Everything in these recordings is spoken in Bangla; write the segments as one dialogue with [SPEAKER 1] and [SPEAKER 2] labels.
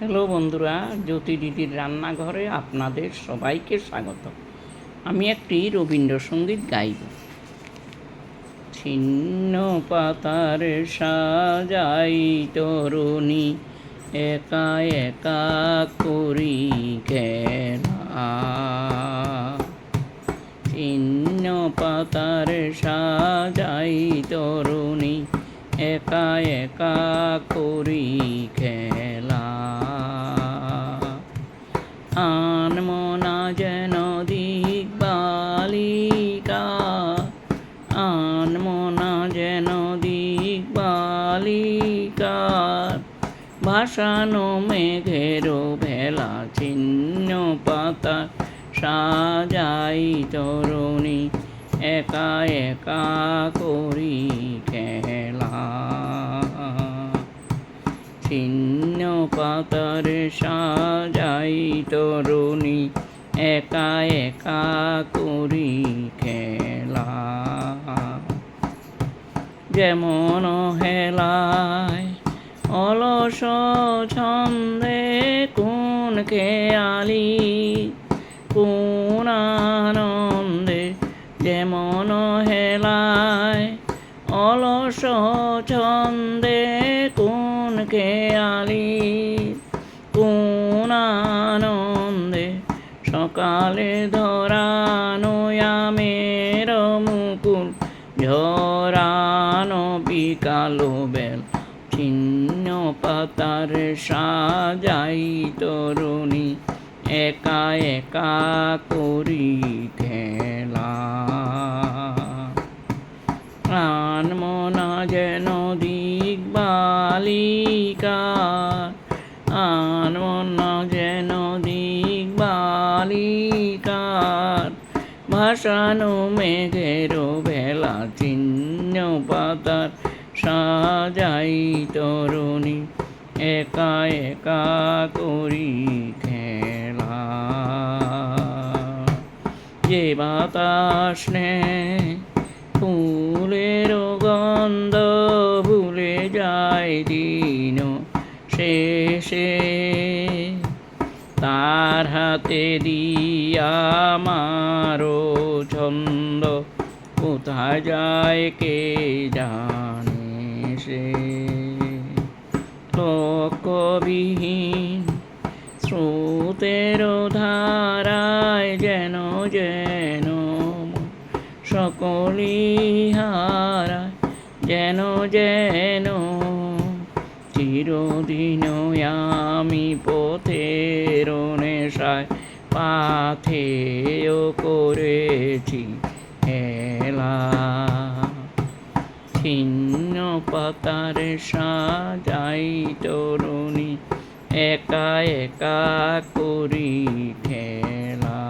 [SPEAKER 1] হ্যালো বন্ধুরা, জ্যোতি দিদির রান্নাঘরে আপনাদের সবাইকে স্বাগত। আমি একটি রবীন্দ্রসঙ্গীত গাইব। ছিন্ন পাতার সাজাই তরুণী, একা একা করি খেলা। ছিন্ন পাতার সাজাই তরুণী, একা একা করি খেলা। আনমনা যেন দিকবালিকা, আনমনা যেন দিকবালিকা, ভাসানো মেঘের ভেলা। ছিন্ন পাতা সাজাই তরুণী, একা একা করি খেলা। ছিন্ন পাতার সাজাই তরুণী, একা একা করি খেলা। যেমন হেলায় অলস ছন্দে কোন খেয়ালি, কোন আনন্দে। যেমন হেলায় অলস ছন্দে কোন খেয়ালি, কোন আনন্দে। সকালে ধরানো আমের মুকুল, ঝরানো বিকালো বেল। ছিন্ন পাতার সাজাই তরুণী, একা একা করি খেলা। আনমনা যেন দিকবালিকা, আনমনা যেন দিকবালিকা, ভাসানো মেঘের ভেলা। ছিন্ন পাতার সাজাই তরুণী, একা একা করি খেলা। যে বাতাস নেয় ফুলের গন্ধ, ভুলে যায় দিন শেষে, তার হাতে দিয়া আমারও ছন্দ, কোথায় যায় কে জানে সে। লক্ষ্যবিহীন স্রোতের ধারায় যেন যেন সকলি হারায়, যেন যেন চিরদিন আমি পথের নেশায় পাথেয় করেছি হেলা। ছিন্ন পাতার সাজাই তরুণী, একা একা করি খেলা।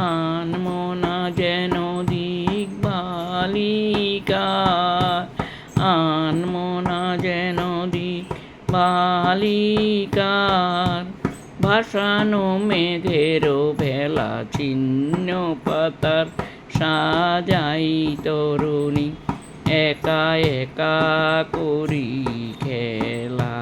[SPEAKER 1] আনমনা যেন দিকবালিকা, আনমনা যেন দিকবালিকা, ভাসানো মেঘের ভেলা। ছিন্ন পাতার সাজাই তরুণী, একা একা করি খেলা।